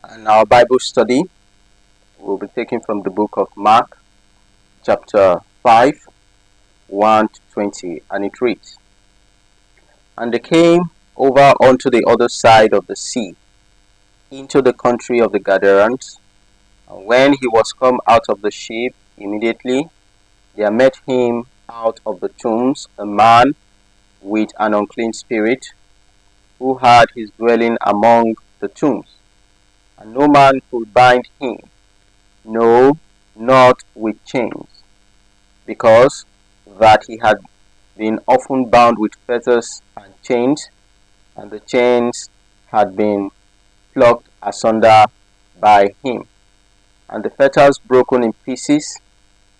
And our Bible study will be taken from the book of Mark, chapter 5, 1 to 20, and it reads, And they came over unto the other side of the sea, into the country of the Gadarenes. And when he was come out of the ship, immediately there met him out of the tombs a man with an unclean spirit, who had his dwelling among the tombs. And no man could bind him, no, not with chains, because that he had been often bound with fetters and chains, and the chains had been plucked asunder by him, and the fetters broken in pieces,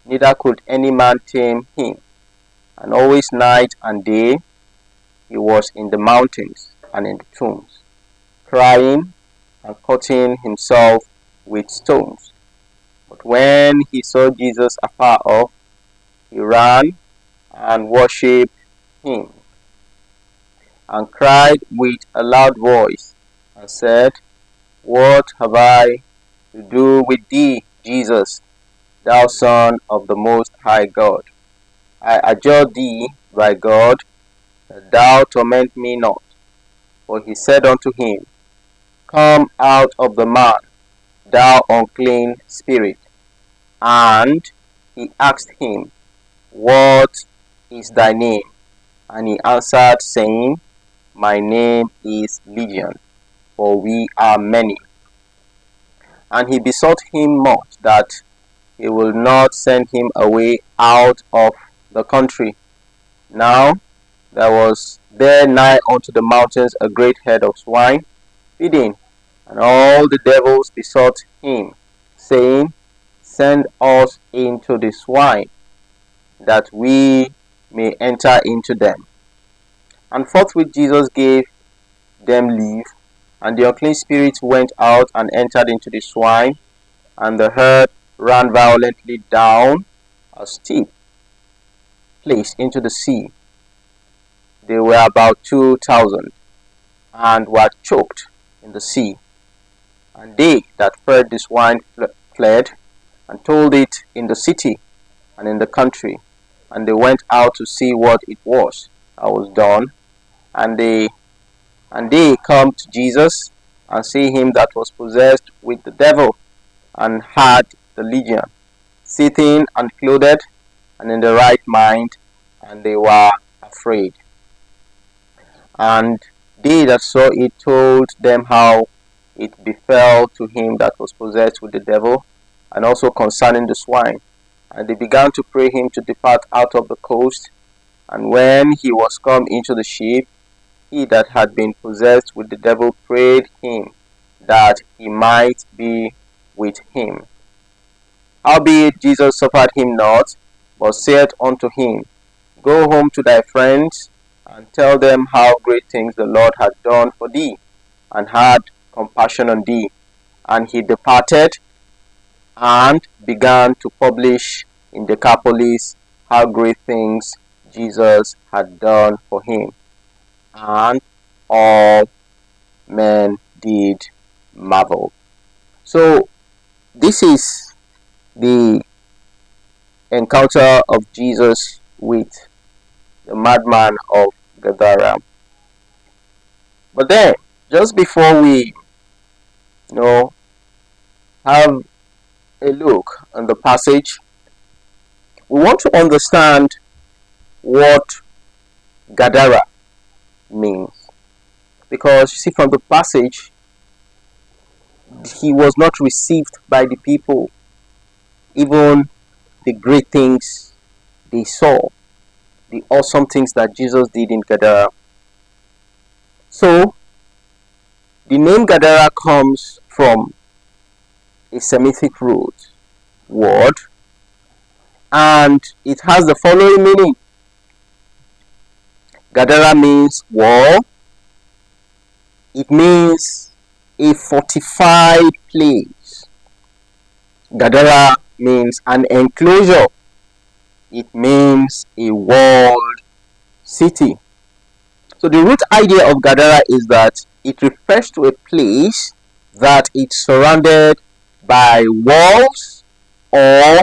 neither could any man tame him. And always night and day he was in the mountains and in the tombs, crying and cutting himself with stones. But when he saw Jesus afar off, he ran and worshipped him, and cried with a loud voice, and said, What have I to do with thee, Jesus, thou Son of the Most High God? I adjure thee by God, that thou torment me not. For he said unto him, Come out of the man, thou unclean spirit. And he asked him, What is thy name? And he answered, saying, My name is Legion, for we are many. And he besought him much that he will not send him away out of the country. Now there was there nigh unto the mountains a great herd of swine feeding, and all the devils besought him, saying, Send us into the swine, that we may enter into them. And forthwith Jesus gave them leave, and the unclean spirits went out and entered into the swine, and the herd ran violently down a steep place into the sea. They were about 2,000, and were choked in the sea. And they that fed the swine fled, and told it in the city and in the country. And they went out to see what it was that was done. And they come to Jesus, and see him that was possessed with the devil, and had the legion, sitting and clothed, and in the right mind, and they were afraid. And they that saw it told them how it befell to him that was possessed with the devil, and also concerning the swine. And they began to pray him to depart out of the coast. And when he was come into the ship, he that had been possessed with the devil prayed him that he might be with him. Howbeit Jesus suffered him not, but said unto him, Go home to thy friends, and tell them how great things the Lord hath done for thee, and had compassion on thee. And he departed, and began to publish in Decapolis how great things Jesus had done for him. And all men did marvel. So this is the encounter of Jesus with the madman of Gadara. But then, just before we have a look on the passage, we want to understand what Gadara means. Because you see, from the passage, he was not received by the people, even the great things they saw, the awesome things that Jesus did in Gadara. So the name Gadara comes from a Semitic root word, and it has the following meaning. Gadara means wall. It means a fortified place. Gadara means an enclosure. It means a walled city. So the root idea of Gadara is that it refers to a place that it's surrounded by walls or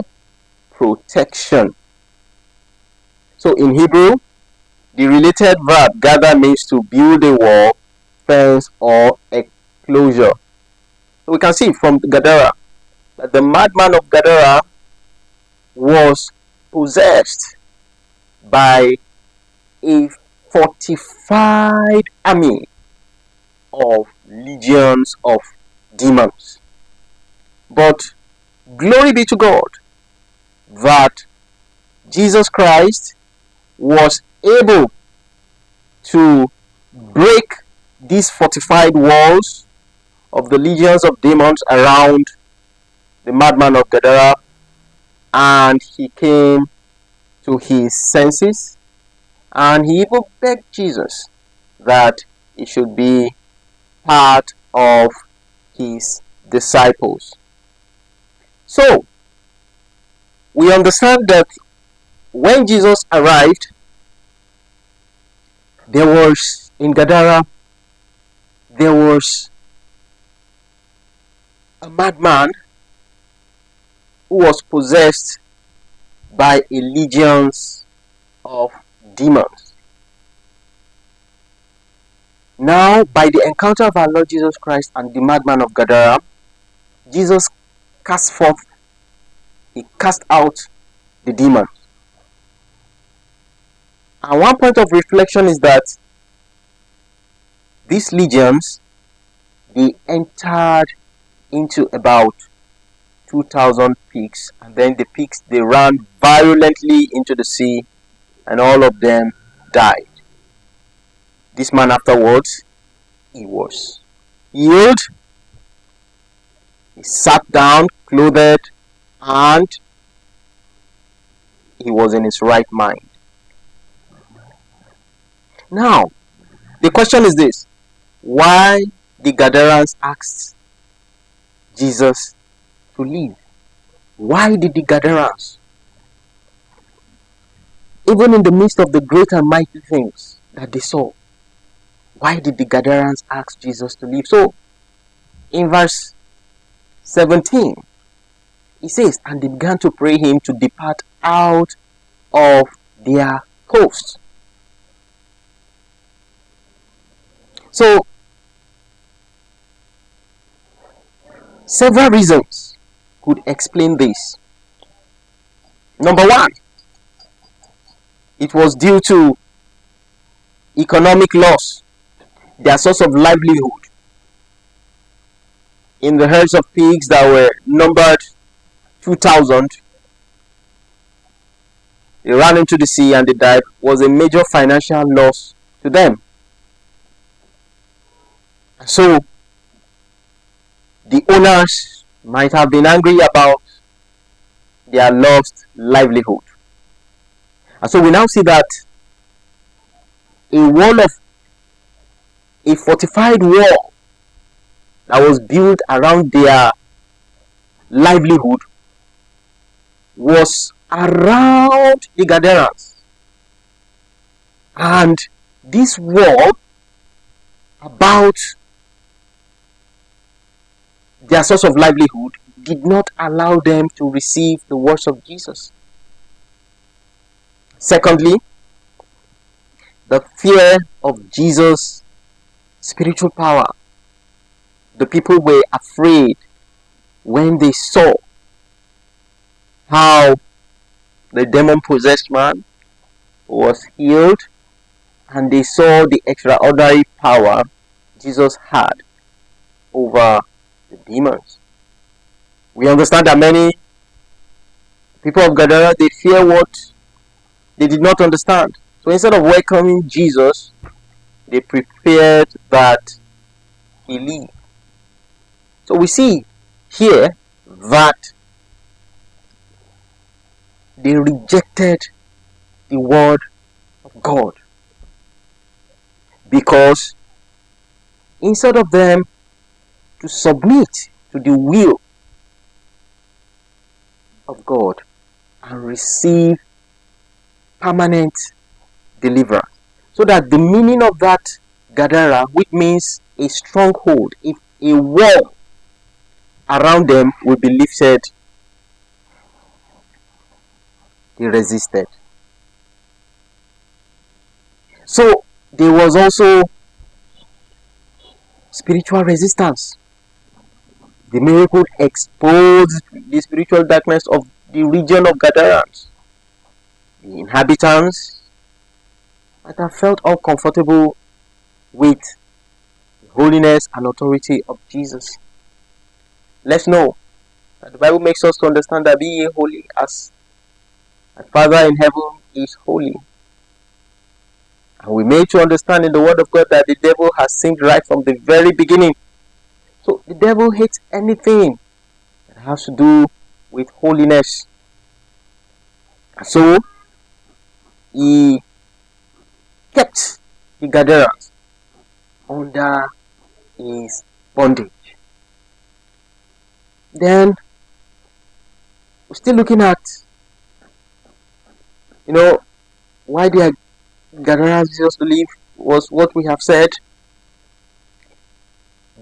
protection. So in Hebrew, the related verb gather means to build a wall, fence, or enclosure. So we can see from Gadara that the madman of Gadara was possessed by a fortified army of legions of demons. But glory be to God that Jesus Christ was able to break these fortified walls of the legions of demons around the madman of Gadara, and he came to his senses, and he even begged Jesus that he should be part of his disciples. So we understand that when Jesus arrived, there was in Gadara, there was a madman who was possessed by a legions of demons. Now, by the encounter of our Lord Jesus Christ and the madman of Gadara, Jesus he cast out the demons. And one point of reflection is that these legions, they entered into about 2,000 pigs, and then the pigs, they ran violently into the sea, and all of them died. This man afterwards, he was healed, he sat down, clothed, and he was in his right mind. Now, the question is this: why the Gadarans asked Jesus to leave? Why did the Gadarans, even in the midst of the great and mighty things that they saw, why did the Gadarans ask Jesus to leave? So, in verse 17, he says, and they began to pray him to depart out of their coast. So, several reasons could explain this. Number one, it was due to economic loss, their source of livelihood. In the herds of pigs that were numbered 2,000, they ran into the sea and they died, was a major financial loss to them. So, the owners might have been angry about their lost livelihood. And so we now see that a fortified wall that was built around their livelihood was around the Gadarans. And this wall about their source of livelihood did not allow them to receive the words of Jesus. Secondly, the fear of Jesus' spiritual power. The people were afraid when they saw how the demon-possessed man was healed, and they saw the extraordinary power Jesus had over the demons. We understand that many people of Gadara, they fear what they did not understand. So instead of welcoming Jesus, they prepared that he leave. So we see here that they rejected the word of God, because instead of them to submit to the will of God and receive permanent deliverance. So that the meaning of that Gadara, which means a stronghold, if a wall around them will be lifted, they resisted. So there was also spiritual resistance. The miracle exposed the spiritual darkness of the region of Gadara. The inhabitants might have felt uncomfortable with the holiness and authority of Jesus. Let's know that the Bible makes us to understand that be ye holy as our Father in heaven is holy. And we made to understand in the Word of God that the devil has sinned right from the very beginning. So the devil hates anything that has to do with holiness. And so he kept the Gadarans under his bondage. Then we're still looking at, why the Gadarans used to live was what we have said.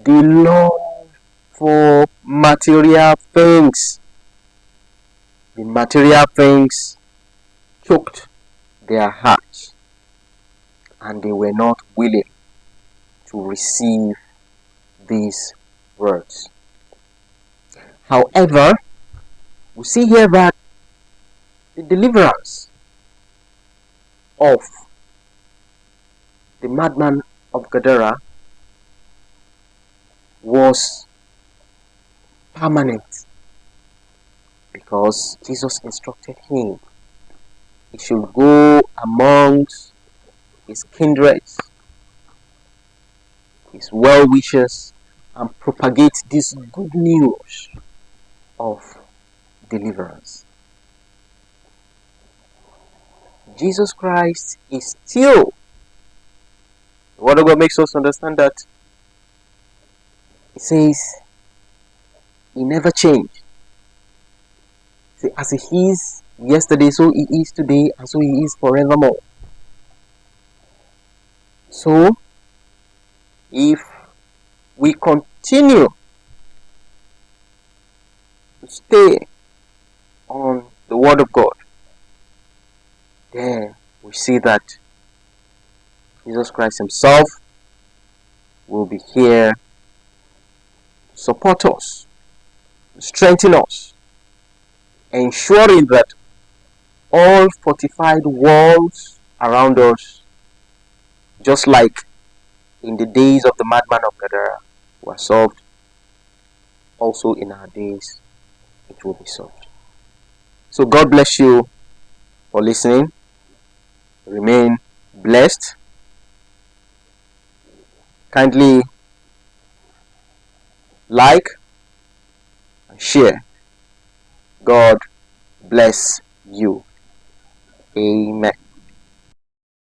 The love for material things. The material things choked their hearts, and they were not willing to receive these words. However, we see here that the deliverance of the madman of Gadara was permanent, because Jesus instructed him he should go amongst his kindred, his well-wishers, and propagate this good news of deliverance. Jesus Christ is still, the Word of God makes us understand that it says he never changed. As he is yesterday, so he is today, and so he is forevermore. So, if we continue to stay on the Word of God, then we see that Jesus Christ himself will be here to support us, to strengthen us, ensuring that all fortified walls around us, just like in the days of the madman of Gadara, were solved, also in our days it will be solved. So God bless you for listening. Remain blessed. Kindly like and share. God bless you. Amen.